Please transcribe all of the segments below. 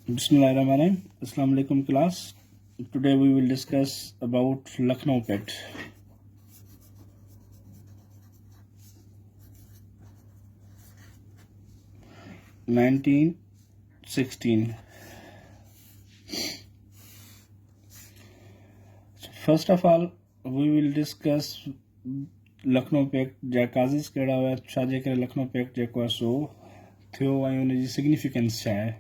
Bismillahirrahmanirrahim. Assalamu alaikum class. Today we will discuss about Lucknow Pact. (1916). So first of all, we will discuss Lucknow Pact. जा काज़िस कहिड़ा हुआ, छाजे करे Lucknow Pact जेको आहे सो थियो ऐं उन जी सिग्निफिकेंस छा आहे।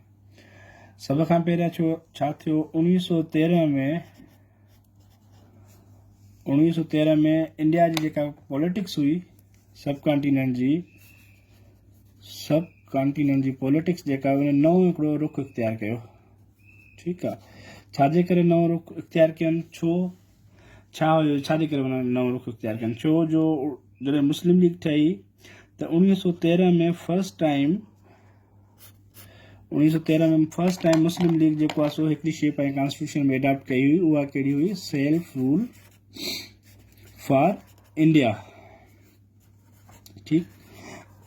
सब खां पहिरियां छा थियो 1913 में इंडिया जी जेका पॉलिटिक्स हुई सब कॉन्टिनेंट जी पॉलिटिक्स जेका उन नओं हिकिड़ो रुख इख्तियार कयो। ठीकु आहे, छाजे करे नओं रुख इख्तियार कयनि, छा हुयो, छाजे करे नओं रुख इख्तियार कयनि, छो जो जॾहिं मुस्लिम लीग ठही त 1913 में फर्स्ट टाइम मुस्लिम लीग जेको आहे सो हिकिड़ी शइ पंहिंजे कॉन्स्टिट्यूशन में एडॉप्ट कई हुई। उहा कहिड़ी हुई? Self rule for India. ठीकु,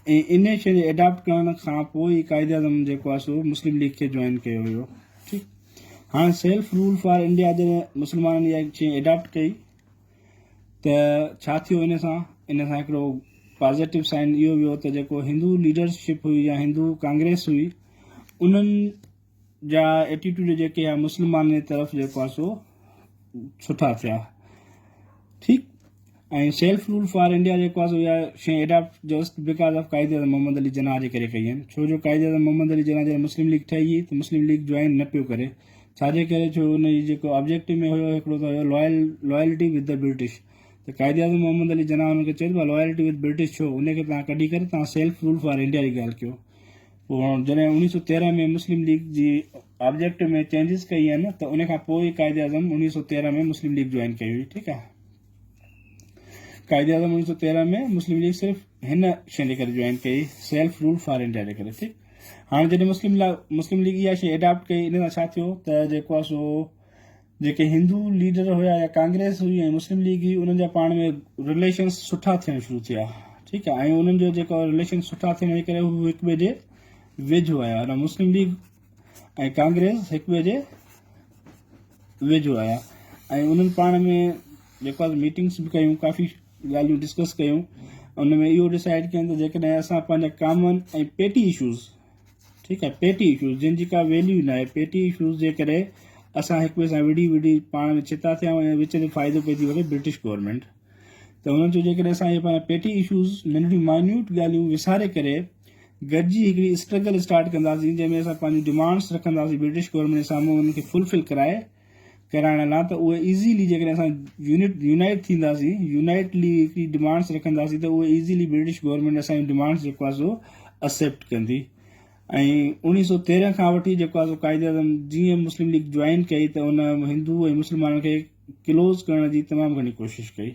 ऐं इन शइ जे एडॉप्ट करण खां पोइ ई कायदे आज़म जेको आहे सो मुस्लिम लीग खे जॉइन कयो हुयो। ठीकु, हाणे सेल्फ रूल फॉर इंडिया जॾहिं मुस्लमाननि इहा शइ एडॉप्ट कई त छा थियो, इन सां हिकिड़ो पॉज़िटिव साइन इहो वियो त जेको हिंदू लीडरशिप हुई या हिंदू कांग्रेस हुई उन्हनि जा एटीट्यूड जेके आहे मुस्लमाननि जी तरफ़ जेको आहे सो सुठा थिया। ठीकु, ऐं सेल्फ रूल फॉर इंडिया जेको आहे सो इहा शइ एडॉप्ट जस्ट बिकॉज ऑफ कायदे आज़म मोहम्मद अली जिन्ना जे करे कई आहिनि। छो जो कायदे आज़म मोहम्मद अली जिन्ना जॾहिं मुस्लिम लीग ठही त मुस्लिम लीग जॉइन न पियो करे। छाजे करे? छो हुन जी जेको ऑब्जेक्टिव में हुयो हिकिड़ो त हुयो लॉयल्टी विद द ब्रिटिश। त कायदे आज़म मोहम्मद अली जिन्ना हुनखे चयो त लॉयल्टी विद ब्रिटिश छो, उनखे तव्हां कढी करे तव्हां सेल्फ रूल फॉर इंडिया जी ॻाल्हि कयो। पोइ जॾहिं 1913 में मुस्लिम लीग जी ऑब्जेक्टिव में चेंजिस कई आहिनि त उन खां पोइ कायदे आज़म 1913 में मुस्लिम लीग जॉइन कई हुई। ठीकु आहे, कायदे आज़म 1913 में मुस्लिम लीग सिर्फ़ु हिन शइ जे करे जॉइन कई, सेल्फ रूल फॉर इंडिया जे करे। ठीकु, हाणे जॾहिं मुस्लिम लीग इहा शइ एडॉप्ट कई, इन सां छा थियो त जेको आहे सो जेके हिंदू लीडर हुया या कांग्रेस हुई ऐं मुस्लिम लीग हुई उन्हनि जा पाण में रिलेशन्स सुठा थियण शुरू थिया। ठीकु आहे, ऐं उन्हनि जो जेको रिलेशन सुठा थियण जे करे हू हिक ॿिए जे वेझो आया। न मुस्लिम लीग ऐं कांग्रेस हिक ॿिए जे वेझो आया ऐं उन्हनि पाण में जेको आहे मीटिंग्स बि कयूं, काफ़ी ॻाल्हियूं डिस्कस कयूं। उन में इहो डिसाइड कयूं त जेकॾहिं असां पंहिंजा कॉमन ऐं पेटी इशूज़, ठीकु आहे, पेटी इशूज़ जिन जी का वैल्यू न आहे, पेटी इशूज़ जे करे असां हिक ॿिए सां विड़ी पाण में चिता थिया ऐं विच में फ़ाइदो पइजी वठे ब्रिटिश गवर्नमेंट। त हुननि चयो जेकॾहिं असां इहे पंहिंजा पेटी इशूज़ नंढियूं माइन्यूट ॻाल्हियूं विसारे करे गॾिजी हिकिड़ी स्ट्रगल स्टार्ट कंदासीं जंहिंमें असां पंहिंजी डिमांड्स रखंदासीं ब्रिटिश गवर्नमेंट जे साम्हूं उनखे फुलफिल कराइण लाइ, त उहे ईज़ीली जेकॾहिं असां यूनाइट थींदासीं, यूनाइटली हिकिड़ी डिमांड्स रखंदासीं त उहे ईज़ीली ब्रिटिश गवर्नमेंट असांजी डिमांड्स जेको आहे सो एक्सेप्ट कंदी। ऐं 1913 खां वठी जेको आहे सो कायदे आज़म जीअं मुस्लिम लीग जॉइन कई त उन हिंदू ऐं मुस्लमाननि खे क्लोज़ करण जी तमामु घणी कोशिशि कई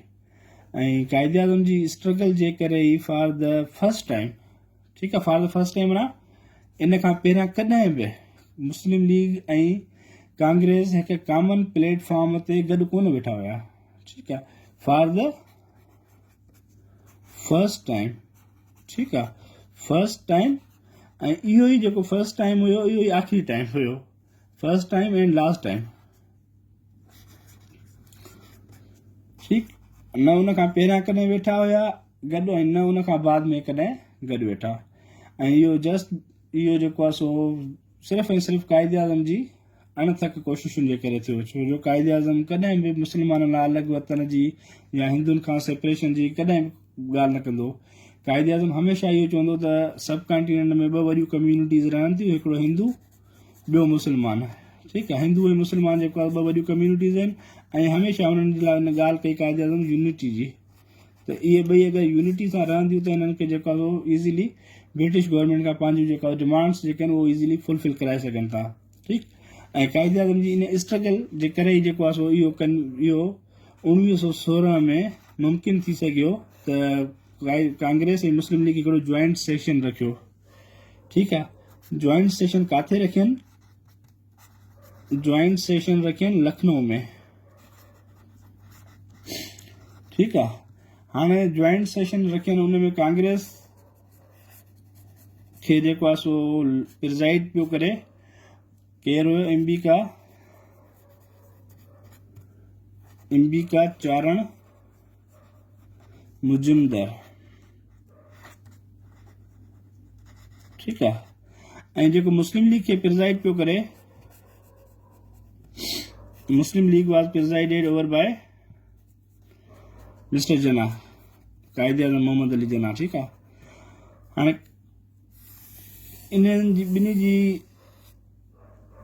ऐं कायदे आज़म जी स्ट्रगल जे करे E for the first time, ठीकु आहे, फॉर द फर्स्ट टाइम ना, इन खां पहिरियां कॾहिं बि मुस्लिम लीग ऐं कांग्रेस हिकु कॉमन प्लेटफॉर्म ते गॾु कोन वेठा हुया। ठीकु आहे, फॉर द फर्स्ट टाइम। ठीकु आहे, फर्स्ट टाइम, ऐं इहो ई जेको फर्स्ट टाइम हुयो इहो ई आख़िरी टाइम हुयो, first time and last time. ठीकु, न उन खां पहिरियां कॾहिं वेठा हुया गॾु ऐं न उन खां बाद में कॾहिं गॾु वेठा। ऐं इहो जेको आहे सो सिर्फ़ु ऐं सिर्फ़ु कायदे आज़म जी अणथक कोशिशुनि जे करे थियो। छो जो कायदे आज़म कॾहिं बि मुस्लमाननि लाइ अलॻि वतन जी या हिंदुनि खां सेपरेशन जी कॾहिं बि ॻाल्हि न कंदो। कायदे आज़म हमेशह इहो चवंदो त सब कॉन्टिनेंट में ॿ वॾियूं कम्यूनिटीज़ रहनि थियूं, हिकिड़ो हिंदू ॿियो मुस्लमान। ठीकु आहे, हिंदू ऐं मुस्लमान जेको आहे ॿ वॾियूं कम्यूनिटीज़ आहिनि ऐं हमेशह उन्हनि जे लाइ हिन ॻाल्हि कई कायदे आज़म यूनिटी जी, त इहे ॿई अगरि यूनिटी सां रहंदियूं त हिननि खे जेको आहे उहो ईज़ीली ब्रिटिश गवर्नमेंट खां पंहिंजूं जेका डिमांड्स जेके आहिनि उहो ईज़ीली फुलफिल कराए सघनि था। ठीकु, ऐं कायदे आज़म जी इन स्ट्रगल जे करे ई जेको आहे सो इहो 1916 में मुमकिन थी सघियो त कांग्रेस ऐं मुस्लिम लीग हिकिड़ो जॉइंट सेशन रखियो। ठीकु आहे, जॉइंट सेशन किथे रखियनि? जॉइंट सेशन रखियनि लखनऊ में। ठीकु आहे, हाणे जॉइंट सेशन रखियनि, उन में कांग्रेस खे जेको आहे सो प्रिज़ाइड पियो करे केरु हुयो अंबिका चारण मुजुमदार, ठीक है। ऐं जेको मुस्लिम लीग के प्रिजाइड पियो करे, Muslim League was presided over by mister Jinnah, कायदे आज़म मोहम्मद अली जना, ठीक है। हाणे इन्हनि जी ॿिन्ही जी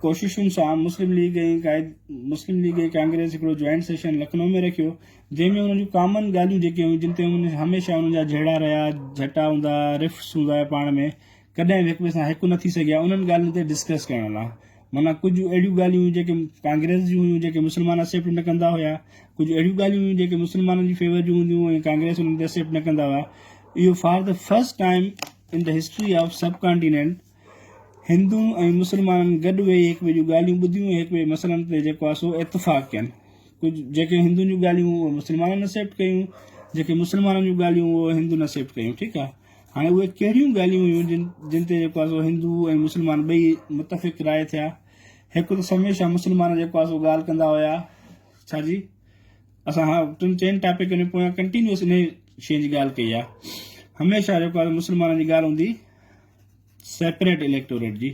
कोशिशुनि सां मुस्लिम लीग ऐं कांग्रेस हिकिड़ो जॉइंट सेशन लखनऊ में रखियो, जंहिंमें उन्हनि जूं कॉमन ॻाल्हियूं जेके हुयूं, जिन ते हमेशह उन्हनि जा झेड़ा रहिया, झटा हूंदा, रिफ्ट्स हूंदा पाण में, कॾहिं हिक ॿिए सां हिकु न थी सघिया, उन्हनि ॻाल्हियुनि ते डिस्कस करण लाइ। माना कुझु अहिड़ियूं ॻाल्हियूं हुयूं जेके कांग्रेस जूं हुयूं, जेके मुस्लमान एक्सेप्ट न कंदा हुया, कुझु अहिड़ियूं ॻाल्हियूं हुयूं जेके मुस्लमाननि जी फेवर जूं हूंदियूं ऐं कांग्रेस उन्हनि ते एक्सेप्ट न कंदा हुआ। इहो for the first time in the history of सब कॉन्टिनेंट हिंदू ऐं मुस्लमाननि गॾु वेही हिक ॿिए जूं ॻाल्हियूं ॿुधियूं ऐं हिक ॿिए मसइलनि ते जेको आहे सो इतफ़ाक़ कयनि। कुझु जेके हिंदुनि जूं ॻाल्हियूं उहे मुस्लमाननि एक्सेप्ट कयूं, जेके मुस्लमाननि जूं ॻाल्हियूं उहे हिंदुनि एक्सेप्ट कयूं, ठीकु आहे। हाणे उहे कहिड़ियूं ॻाल्हियूं हुयूं जिन ते जेको आहे सो हिंदू ऐं मुस्लमान ॿई मुतफ़िक़ राय थिया। हिकु त हमेशह मुस्लमान जेको आहे सो ॻाल्हि कंदा हुया छाजी, असां टिनि चइनि टॉपिकनि में पोयां कंटिन्यूअस इन शइ जी ॻाल्हि कई आहे। हमेशह जेको आहे मुस्लमाननि जी ॻाल्हि हूंदी सेपरेट इलेक्टोरेट जी,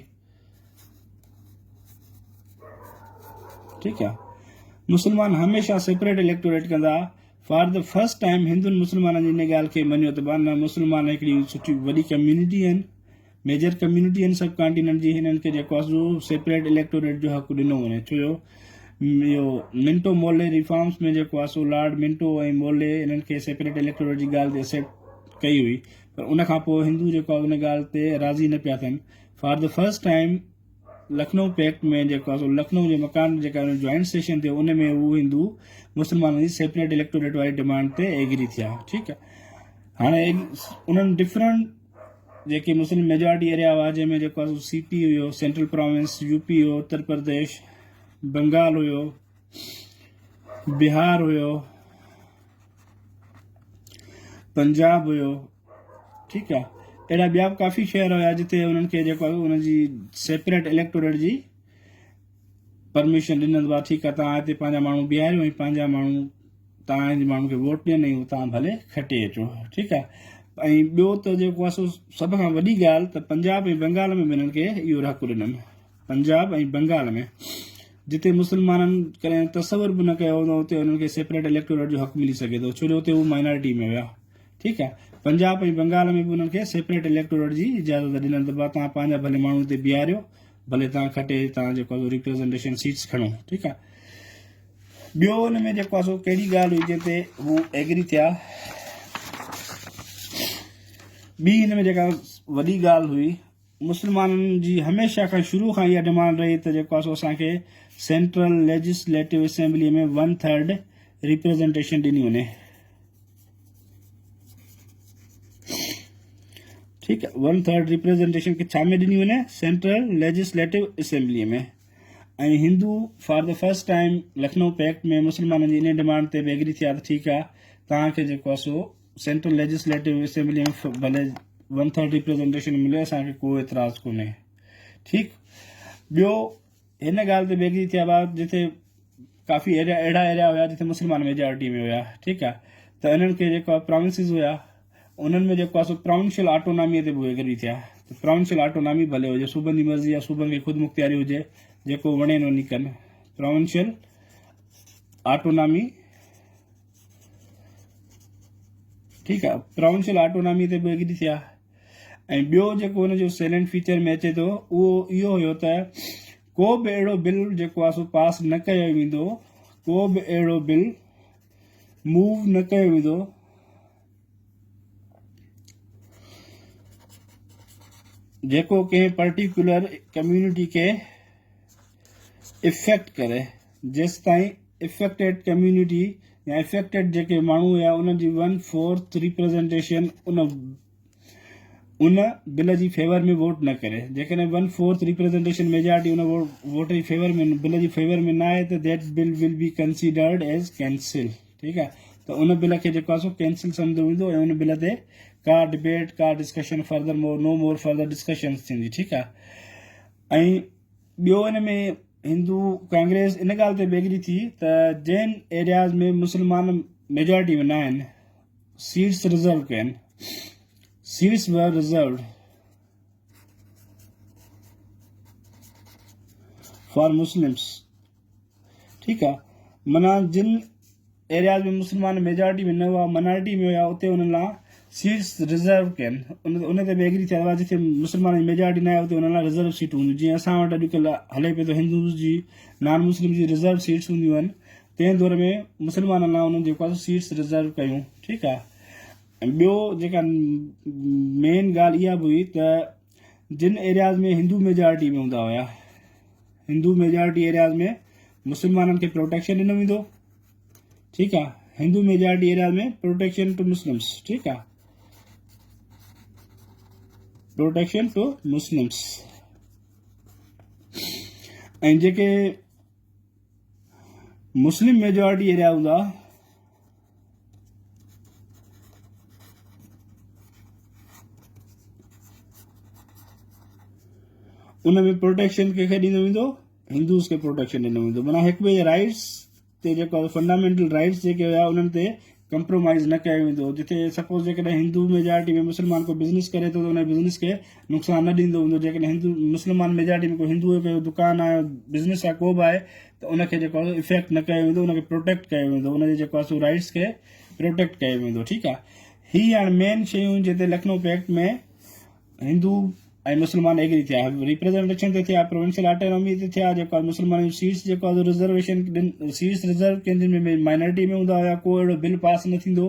ठीकु आहे। मुस्लमान हमेशह सेपरेट इलेक्टोरेट कंदा। फॉर द फर्स्ट टाइम हिंदुनि मुस्लमाननि जी इन ॻाल्हि खे मञियो त न, मुस्लमान हिकिड़ी सुठी वॾी कम्यूनिटी आहिनि, मेजर कम्यूनिटी आहिनि सब कॉन्टिनेंट जी, हिननि खे जेको आहे सेपरेट इलेक्टोरेट जो हक़ ॾिनो वञे। छो जो इहो मिंटो मोर्ले रिफॉर्म्स में जेको आहे सो लॉर्ड मिंटो ऐं मोर्ले हिननि खे सेपरेट इलेक्टोरेट जी ॻाल्हि ते एक्सेप्ट कई हुई, पर उन खां पोइ हिंदू जेको आहे उन ॻाल्हि ते राज़ी न पिया थियनि। For the first time Lucknow pact में जेको आहे सो लखनऊ जे मकान जेका जॉइंट सेशन थियो, उन में हू हिंदू मुस्लमाननि जी सेपरेट इलेक्टोरेट वारी डिमांड ते एग्री थिया, ठीकु आहे। हाणे उन्हनि डिफरेंट जेके मुस्लिम मेजॉरिटी एरिया हुआ, जंहिंमें जेको आहे सीपी हुयो, सेंट्रल प्रोविंस, यूपी हुयो, उत्तर प्रदेश, बंगाल हुयो, बिहार हुयो, पंजाब हुयो, ठीकु आहे। अहिड़ा ॿिया बि काफ़ी शहर हुया जिते उन्हनि खे जेको आहे उन्हनि जी सेपरेट इलेक्टोरेट जी परमिशन ॾिनल हुआ। ठीकु आहे, तव्हां हिते पंहिंजा माण्हू बीहारियो ऐं पंहिंजा माण्हू तव्हांजे माण्हू खे वोट ॾियनि ऐं तव्हां भले खटे अचो, ठीकु आहे। ऐं ॿियो त जेको आहे सो सभ खां वॾी ॻाल्हि त पंजाब ऐं बंगाल में हिननि खे इहो हक़ ॾिननि। पंजाब ऐं बंगाल में जिते मुस्लमाननि कॾहिं तसवुर बि न कयो हूंदो, उते हुननि खे सेपरेट इलेक्टोरेट जो हक़ मिली सघे थो, छो जो उते हू माइनॉरिटी में हुया, ठीकु आहे। पंजाब ऐं बंगाल में बि हुननि खे सेपरेट इलेक्टोरेट जी इजाज़त ॾिननि त भाउ तव्हां पंहिंजा भले माण्हू हिते बीहारियो, भले तव्हां खटे तव्हां जेको आहे रिप्रेज़ेंटेशन सीट्स खणो, ठीकु आहे। ॿियो हुन में जेको आहे सो कहिड़ी ॻाल्हि हुई जंहिं ते हू एग्री थिया। ॿी हिन में जेका वॾी ॻाल्हि हुई, मुस्लमाननि जी हमेशह खां शुरू खां इहा डिमांड रही त जेको आहे सो असांखे सेंट्रल लेजिस्लेटिव असेंबली में 1/3 रिप्रेज़ेंटेशन ॾिनी वञे, ठीकु आहे। 1/3 रिप्रेज़ेंटेशन खे छा में ॾिनी वञे, सेंट्रल लेजिस्लेटिव असेंबली में। ऐं Hindu for the first time Lucknow pact में मुस्लमाननि जी इन डिमांड ते बि एग्री थिया त ठीकु आहे, तव्हांखे जेको आहे सो सेंट्रल लेजिस्लेटिव असेंबली में भले 1/3 रिप्रेज़ेंटेशन मिले, असांखे को एतिराज़ कोन्हे, ठीकु। ॿियो हिन ॻाल्हि ते बि एग्री थिया हुआ जिते काफ़ी अहिड़ा एरिया हुया जिते मुस्लमान मेजॉरिटी में हुया, ठीकु आहे। त हिननि खे जेको आहे प्रोविंसिस हुया, उन्हनि में जेको आहे सो प्रोविंशियल ऑटोनॉमीअ ते बि एग्री थिया त प्रोविंशियल ऑटोनॉमी भले हुजे, सूबनि जी मर्ज़ी आहे, सूबनि खे ख़ुदि मुख़्तियारी हुजे, जेको वणे वञी कनि, प्रोविंशियल ऑटोनॉमी, ठीकु आहे। प्रोविंशियल ऑटोनॉमी ते बि एग्री थिया। ऐं ॿियो जेको हुनजो सैलेंट फीचर में अचे थो उहो इहो हुयो त को बि अहिड़ो बिल जेको आहे सो पास न कयो वेंदो, को बि अहिड़ो बिल मूव न कयो वेंदो जेको कंहिं पर्टिकुलर कम्यूनिटी खे इफेक्ट करे, जेसि ताईं इफेक्टेड कम्यूनिटी या इफेक्टेड जेके माण्हू हुया उन्हनि जी 1/4 रिप्रेज़ेंटेशन उन बिल जी फेवर में वोट न करे। जेकॾहिं 1/4 रिप्रेज़ेंटेशन मेजॉरिटी उन वोट जी फेवर में, बिल जी फेवर में न आहे त that bill will be considered as cancel, ठीकु आहे। त उन बिल खे जेको आहे सो कैंसिल सम्झो वेंदो ऐं उन बिल ते का डिबेट, का डिस्कशन फर्दर नो मोर फर्दर डिस्कशन थींदी, ठीकु आहे। ऐं ॿियो हिन में हिंदू कांग्रेस इन ॻाल्हि ते बेगरी थी त जंहिं एरियाज़ में मुस्लमान मेजॉरिटी में न आहिनि सीट्स रिजर्व कया आहिनि, seats were reserved for Muslims. ठीकु आहे, माना जिन एरियाज़ में मुस्लमान मेजॉरिटी में न हुआ, माइनॉरिटी में हुआ, उते उन्हनि लाइ सीट्स रिजर्व कया आहिनि। उन ते बि एग्री थिया हुआ जिथे मुस्लमान जी मेजॉरिटी न आहे उते उन्हनि लाइ रिजर्व सीटूं हूंदियूं। जीअं असां वटि अॼुकल्ह हले पियो थो हिंदूज़ जी, नॉन मुस्लिम जी रिजर्व सीट्स हूंदियूं आहिनि, तंहिं दौर में मुस्लमाननि लाइ उन्हनि जेको आहे सीट्स रिजर्व कयूं। ठीकु आहे, ऐं ॿियो जेका मेन ॻाल्हि इहा बि हुई त जिन एरियाज़ में हिंदू मेजॉरिटी में हूंदा हुया, हिंदू मेजॉरिटी एरियाज़ में मुस्लमाननि खे प्रोटेक्शन ॾिनो वेंदो। ठीकु आहे, हिंदू मेजॉरिटी एरिया में प्रोटेक्शन टू मुस्लिम्स। ठीकु आहे, प्रोटेक्शन टू मुस्लिम्स। ऐं जेके मुस्लिम मेजॉरिटी एरिया हूंदा उन में प्रोटेक्शन कंहिंखे ॾिनो वेंदो, हिंदूज़ खे प्रोटेक्शन ॾिनो वेंदो। माना हिक ॿिए जे राइट्स ते जेको फंडामेंटल राइट्स जेके हुया उन्हनि ते कंप्रोमाइज़ न कयो वेंदो। जिथे सपोज जेकॾहिं हिंदू मेजॉरिटी में मुस्लमान को बिज़नेस करे थो त उन बिज़नेस खे नुक़सानु न ॾींदो हूंदो। जेकॾहिं हिंदू मुस्लमान मेजॉरिटी में को हिंदू जो दुकानु आहे, बिज़नेस आहे, को बि आहे, त उनखे जेको आहे इफेक्ट न कयो वेंदो, उनखे प्रोटेक्ट कयो वेंदो, उनजे जेको आहे सो राइट्स खे प्रोटेक्ट कयो वेंदो। ठीकु आहे, हीअ हाणे मेन शयूं जिते लखनऊ पैक्ट में हिंदू ऐं मुस्लमान एग्री थिया। रिप्रेजेंटेशन ते थिया, प्रोविंशियल ऑटोनॉमी ते थिया, जेको आहे मुस्लमान जी सीट्स जेको आहे रिजर्वेशन सीट्स रिजर्व कनि जिन में माइनॉरिटी में हूंदा हुया। को अहिड़ो बिल पास न थींदो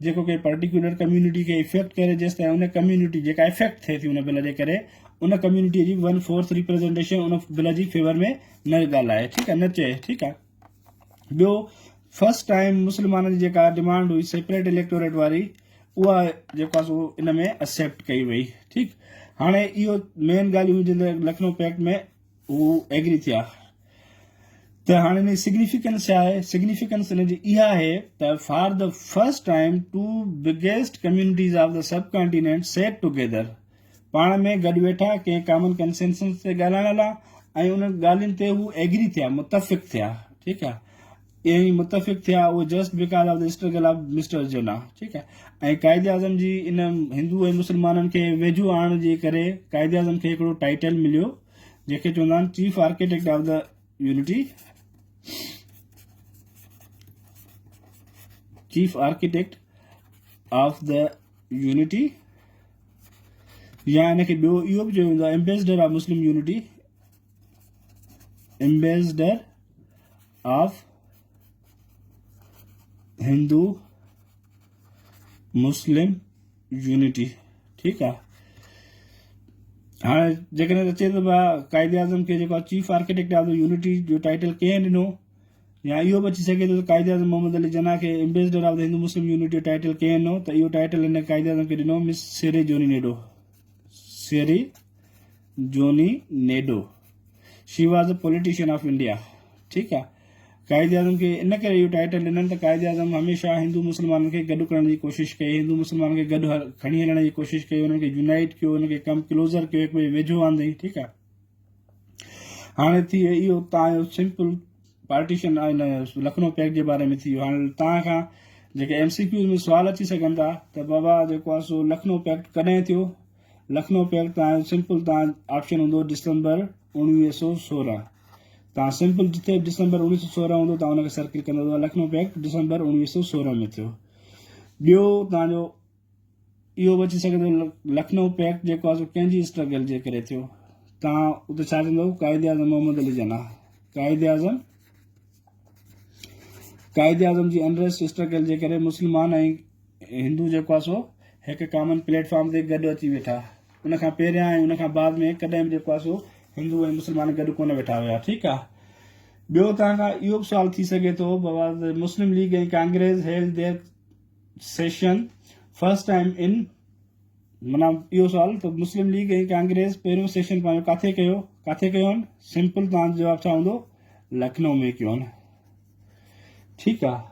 जेको के पर्टिकुलर कम्युनिटी खे इफेक्ट करे, जेसि ताईं उन कम्युनिटी जेका इफेक्ट थिए थी उन बिल जे करे, उन कम्युनिटी जी 1/4 रिप्रेजेंटेशन उन बिल जी फेवर में न ॻाल्हाए। ठीकु आहे, न चए। ठीकु आहे, ॿियो फर्स्ट टाइम मुस्लमाननि जी जेका डिमांड हुई सेपरेट इलेक्टोरेट वारी, उहा जेको आहे सो इन में एक्सेप्ट कई वई। ठीकु, हाणे इहो मेन ॻाल्हियूं हुई जिन लखनऊ पैक्ट में हू एग्री थिया। त हाणे हिन जी सिग्निफिकेंस छा आहे? सिग्निफिकेंस हिन जी इहा आहे त for the first time two biggest communities of the subcontinent set together, पाण में गॾु वेठा कंहिं कॉमन कंसेंसस ते ॻाल्हाइण लाइ, ऐं उन ॻाल्हियुनि ते हू एग्री थिया, मुतफ़िक़ थिया। ठीकु आहे, ईअं ई मुतफ़िक़ थिया उहो just because of the struggle of mister Jinnah. ठीकु आहे, ऐं कायदे आज़म जी इन हिंदू ऐं मुस्लमाननि खे वेझो आणण जे करे कायदे आज़म खे हिकिड़ो टाइटल मिलियो जंहिंखे चवंदा आहिनि chief architect of the unity, chief architect of the unity, या इनखे ॿियो इहो बि चयो वेंदो आहे ambassador of Muslim unity, ambassador of Hindu Muslim unity. ठीकु आहे, हाणे जेकॾहिं अचे थो पिया कायदे आज़म खे जेको आहे chief architect of the unity जो टाइटल कंहिं ॾिनो, या इहो बि अची सघे थो त कायदे आज़म मोहम्मद अली जिन्ना खे ambassador of the Hindu Muslim unity जो टाइटल कंहिं ॾिनो, त इहो टाइटल हिन कायदे आज़म खे ॾिनो मिस सेरे जोनी Naidu. Sarojini Naidu, she was a politician of India. ठीकु आहे, कायदे आज़म खे इन करे इहो टाइटल ॾिननि त कायदे आज़म हमेशह हिंदू मुस्लमाननि खे गॾु करण जी कोशिशि कई, हिंदू मुस्लमाननि खे गॾु खणी हलण जी कोशिशि कई, उन्हनि खे यूनाइट कयो, उन्हनि खे कम क्लोज़र कयो, हिकु ॿिए वेझो आंदई। ठीकु आहे, हाणे थी इहो तव्हांजो सिंपल पार्टीशन हिन लखनऊ पैक्ट जे बारे में थी वियो। हाणे तव्हां खां जेके MCQ में सुवाल अची सघनि था त बाबा जेको आहे सो लखनऊ पैक्ट कॾहिं थियो? लखनऊ पैक्ट तव्हांजो सिंपल तव्हां ऑप्शन हूंदो डिसंबर 1916। तव्हां सिंपल जिथे डिसंबर 1916 हूंदो तव्हां हुनखे सर्किल कंदो। लखनऊ पैक्ट डिसंबर 1916 में थियो। ॿियो तव्हांजो इहो बि अची सघे थो लखनऊ पैक्ट जेको आहे सो कंहिंजी स्ट्रगल जे करे थियो? तव्हां उते छा चवंदो? कायदे आज़म मोहम्मद अली जिन्ना। कायदे आज़म जी अनरेस्ट स्ट्रगल जे करे मुस्लमान ऐं हिंदू जेको आहे सो हिकु कॉमन प्लेटफॉर्म ते गॾु अची वेठा। उनखां पहिरियां ऐं उनखां बाद में कॾहिं बि जेको आहे सो हिंदू ऐं मुस्लमान गॾु कोन वेठा हुया। ठीकु आहे, ॿियो तव्हां खां इहो बि सुवाल थी सघे थो बाबा मुस्लिम लीग ऐं Congress held there session first time in, माना इहो सुवाल त मुस्लिम लीग ऐं कांग्रेस पहिरियों सेशन पंहिंजो किथे कयो आहिनि? सिंपल तव्हांजो जवाबु छा हूंदो? लखनऊ में कयो आहिनि। ठीकु आहे,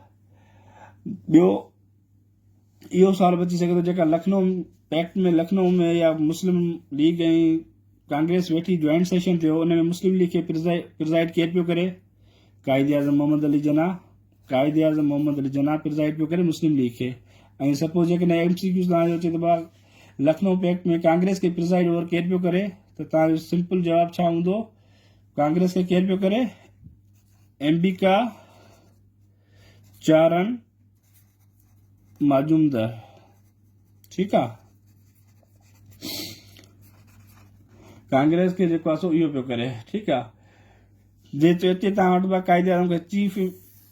ॿियो इहो सुवाल बि अची सघे थो जेका लखनऊ पैक्ट में लखनऊ में या मुस्लिम लीग ऐं कांग्रेस वेठी जॉइंट सेशन थियो, उन में मुस्लिम लीग खे प्रिज़ाइड केरु पियो करे? कायदे आज़म मोहम्मद अली जना प्रिज़ाइड पियो करे मुस्लिम लीग खे। ऐं सपोज जेकॾहिं MCQ तव्हांजो अचे त लखनऊ पैक्ट में कांग्रेस खे प्रिज़ाइड ओवर केरु पियो करे? त तव्हांजो सिंपल जवाब छा हूंदो? कांग्रेस खे केरु पियो करे? अंबिका चारण माजूमदार। ठीकु आहे, कांग्रेस खे जेको आहे सो इहो पियो करे। ठीकु आहे, जे अचे तव्हां वटि कायदे आज़म खे chief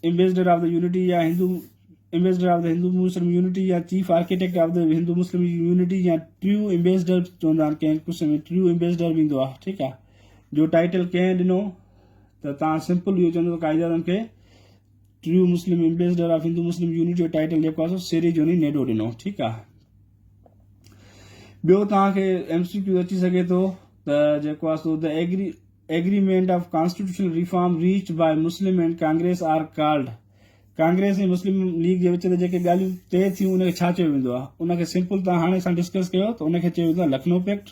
ambassador of the unity या ambassador of the Hindu Muslim unity या chief architect of the Hindu Muslim unity या ट्रू एम्बेसडर चवंदा आहिनि, कंहिं कुझु में ट्रू एम्बेसडर बि ईंदो आहे। ठीकु आहे, जो टाइटल कंहिं ॾिनो त तव्हां सिंपल इहो चवंदो कायदे आज़म खे true Muslim ambassador of Hindu Muslim unity जो टाइटल जेको आहे सो सिरिजोनी नेडो ॾिनो। ठीकु आहे, ॿियो तव्हांखे MCQ अची सघे थो त जेको आहे so the agreement of constitutional reform reached by Muslim and Congress are called. Congress ऐं मुस्लिम लीग जे विच ते जेके ॻाल्हियूं तइ थियूं उनखे छा चयो वेंदो आहे? उनखे सिंपल तव्हां हाणे असां डिस्कस कयो त उनखे चयो वेंदो आहे लखनऊ पैक्ट।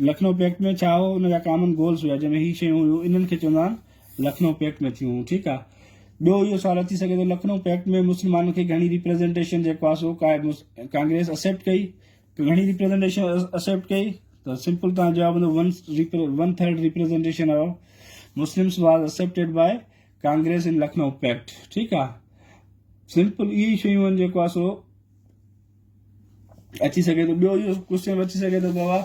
लखनऊ पैक्ट में छा हो? उनजा कॉमन गोल्स हुआ जंहिंमें ही शयूं हुयूं, इन्हनि खे चवंदा आहिनि लखनऊ पैक्ट में थियूं। ठीकु आहे, ॿियो इहो सवाल अची सघे थो लखनऊ पैक्ट में मुस्लमाननि खे घणी रिप्रेज़ेंटेशन जेको आहे सो कांग्रेस एक्सेप्ट कई, घणी रिप्रेज़ेंटेशन एक्सेप्ट कई? त सिंपल तव्हां जवाब हूंदो 1/3 representation of Muslims was accepted by Congress in Lucknow pact. ठीकु आहे, सिंपल इहे शयूं आहिनि जेको आहे सो अची सघे थो। ॿियो इहो क्वेश्चन अची सघे थो बाबा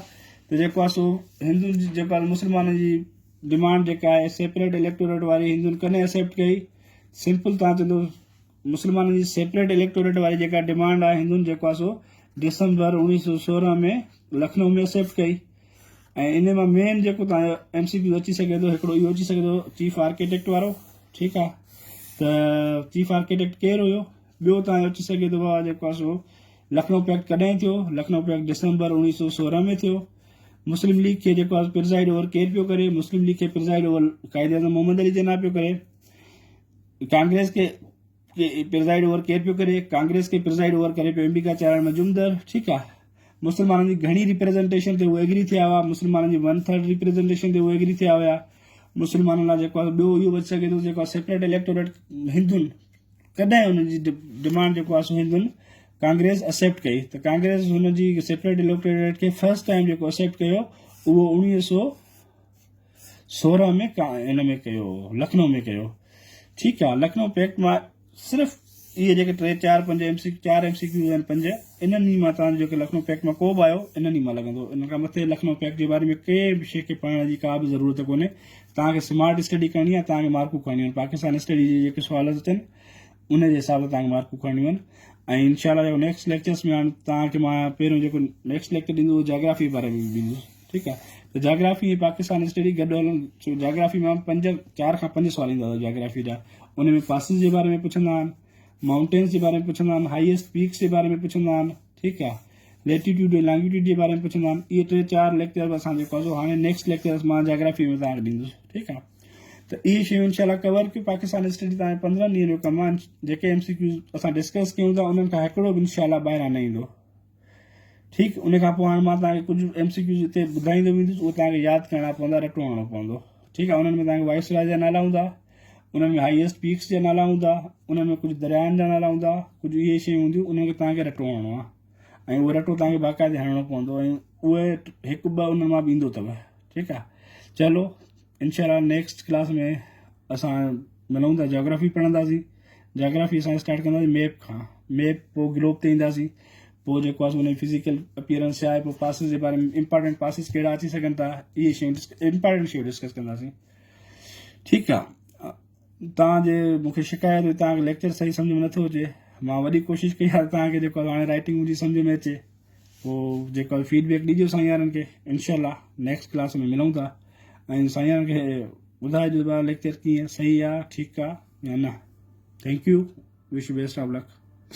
त जेको आहे सो हिंदुनि जी जेको आहे मुस्लमाननि जी डिमांड जेका आहे सेपरेट इलेक्टोरेट वारी हिंदुनि कॾहिं एक्सेप्ट कई? सिंपल तव्हां चवंदो मुस्लमाननि जी सेपरेट इलेक्टोरेट वारी जेका डिमांड आहे हिंदुनि जेको आहे सो दिसंबर 1916 में लखनऊ में एक्सेप्ट कई। ऐं इन मां मेन जेको तव्हांजो MCQ अची सघे थो हिकिड़ो इहो अची सघे थो चीफ आर्किटेक्ट वारो। ठीकु आहे, त चीफ आर्किटेक्ट केरु हुयो? ॿियो तव्हांजो अची सघे थो बाबा जेको आहे सो लखनऊ पैक्ट कॾहिं थियो? लखनऊ पैक्ट दिसंबर 1916 में थियो। मुस्लिम लीग खे जेको आहे प्रिज़ाइड ओवर केरु पियो करे? मुस्लिम लीग खे प्रिज़ाइड ओवर कायदे आज़म मोहम्मद अली जना पियो करे। कांग्रेस खे प्रिज़ाइड ओवर केरु पियो करे? कांग्रेस खे प्रिज़ाइड ओवर करे पियो अंबिका चारण मजूमदार। ठीकु आहे, मुस्लमाननि जी घणी रिप्रेज़ेंटेशन ते उहे एग्री थिया हुआ? मुस्लमाननि जी 1/3 रिप्रेज़ेंटेशन ते उहे एग्री थिया हुआ। मुस्लमाननि लाइ जेको आहे ॿियो इहो बची सघे थो जेको आहे सेपरेट इलेक्टोरेट हिंदुनि कॾहिं हुनजी डिमांड जेको आहे सो हिंदुनि कांग्रेस एक्सेप्ट कई। त कांग्रेस हुनजी सेपरेट इलेक्टोरेट खे फर्स्ट टाइम जेको एक्सेप्ट कयो उहो 1916 में हिन में कयो, लखनऊ में कयो। ठीकु आहे, लखनऊ पैक्ट मां सिर्फ़ु इहे जेके 3-4-5 MCQ आहिनि 5 इन्हनि मां तव्हांजो जेके लखनऊ पैक्ट मां को बि आयो इन्हनि मां लॻंदो। इन खां मथे लखनऊ पैक्ट जे बारे में कंहिं बि शइ खे पढ़ण जी का बि ज़रूरत कोन्हे। तव्हांखे स्मार्ट स्टडी करणी आहे, तव्हांखे मार्कूं खणणियूं आहिनि। पाकिस्तान स्टडी जे जेके सुवाल अचनि उन जे हिसाब सां तव्हांखे मार्कूं खणणियूं आहिनि। ऐं इंशाल्लाह जेको नेक्स्ट लेक्चर्स में हाणे तव्हांखे मां पहिरियों जेको नेक्स्ट लेक्चर ॾींदो उहो जोग्राफी जे बारे में ॾींदुसि। ठीकु आहे, त जोग्राफी ऐं पाकिस्तान स्टडी गॾु हलनि। जोग्राफी मां 4 खां 5 सुवाल ईंदा जोग्राफी जा। उन में पासिस जे बारे में पुछंदा आहिनि, माउंटेन्स जे बारे में पुछंदा आहिनि, हाईएस्ट पीक्स जे बारे में पुछंदा आहिनि। ठीकु आहे, लेटीट्यूड ऐं लॉन्गिट्यूड जे बारे में पुछंदा आहिनि। इहे 3-4 लेक्चर असां जेको आहे हाणे नेक्स्ट लेक्चर्स मां जोग्राफी में तव्हांखे ॾींदुसि। ठीकु आहे, त इहे शयूं इंशाल्लाह कवर कयूं। पाकिस्तान स्टडी तव्हांजे 15 ॾींहंनि जो कमु आहे। जेके MCQ असां डिस्कस कयूं था उन्हनि खां हिकिड़ो बि इंशाल्लाह ॿाहिरां न ईंदो। ठीकु, उन खां पोइ हाणे मां तव्हांखे कुझु MCQ हिते ॿुधाईंदो वेंदुसि, उहो तव्हांखे यादि करणा पवंदा, रटो हणणो पवंदो। ठीकु आहे, उन्हनि में तव्हांखे वाइसराय जा नाला हूंदा, उन्हनि में हाईएस्ट पीक्स जा नाला हूंदा, उन्हनि में कुझु दरियानि जा नाला हूंदा, कुझु इहे शयूं हूंदियूं, उन्हनि खे तव्हांखे रटो हणणो आहे। ऐं उहो रटो तव्हांखे बाक़ाइदे हणणो पवंदो ऐं उहे 1-2 उन्हनि मां बि ईंदो अथव। ठीकु आहे, चलो इंशाल्लाह नेक्स्ट क्लास में असां मिलूं था, जोग्राफी पढ़ंदासीं। जोग्राफी असां स्टार्ट कंदासीं मैप खां। मैप पोइ ग्लोब ते ईंदासीं, पोइ जेको आहे उनजी फिज़िकल अपीयरेंस छा आहे, पोइ पासिस जे बारे में इंपॉर्टेंट पासिस कहिड़ा अची सघनि था, इहे शयूं इंपॉर्टेंट शयूं डिस्कस कंदासीं। ठीकु आहे, तव्हांजे मूंखे शिकायत हुई तव्हांखे लेक्चर सही सम्झ में नथो अचे। मां वॾी कोशिशि कई आहे तव्हांखे जेको आहे हाणे राइटिंग मुंहिंजी सम्झ में अचे। पोइ जेको आहे फीडबैक ॾिजो साईं यारनि खे। इंशाल्लाह नेक्स्ट क्लास में मिलूं था ऐं साईं यारनि खे ॿुधाइजो लेक्चर कीअं सही आहे, ठीकु आहे या न। Thank U, wish U best of luck.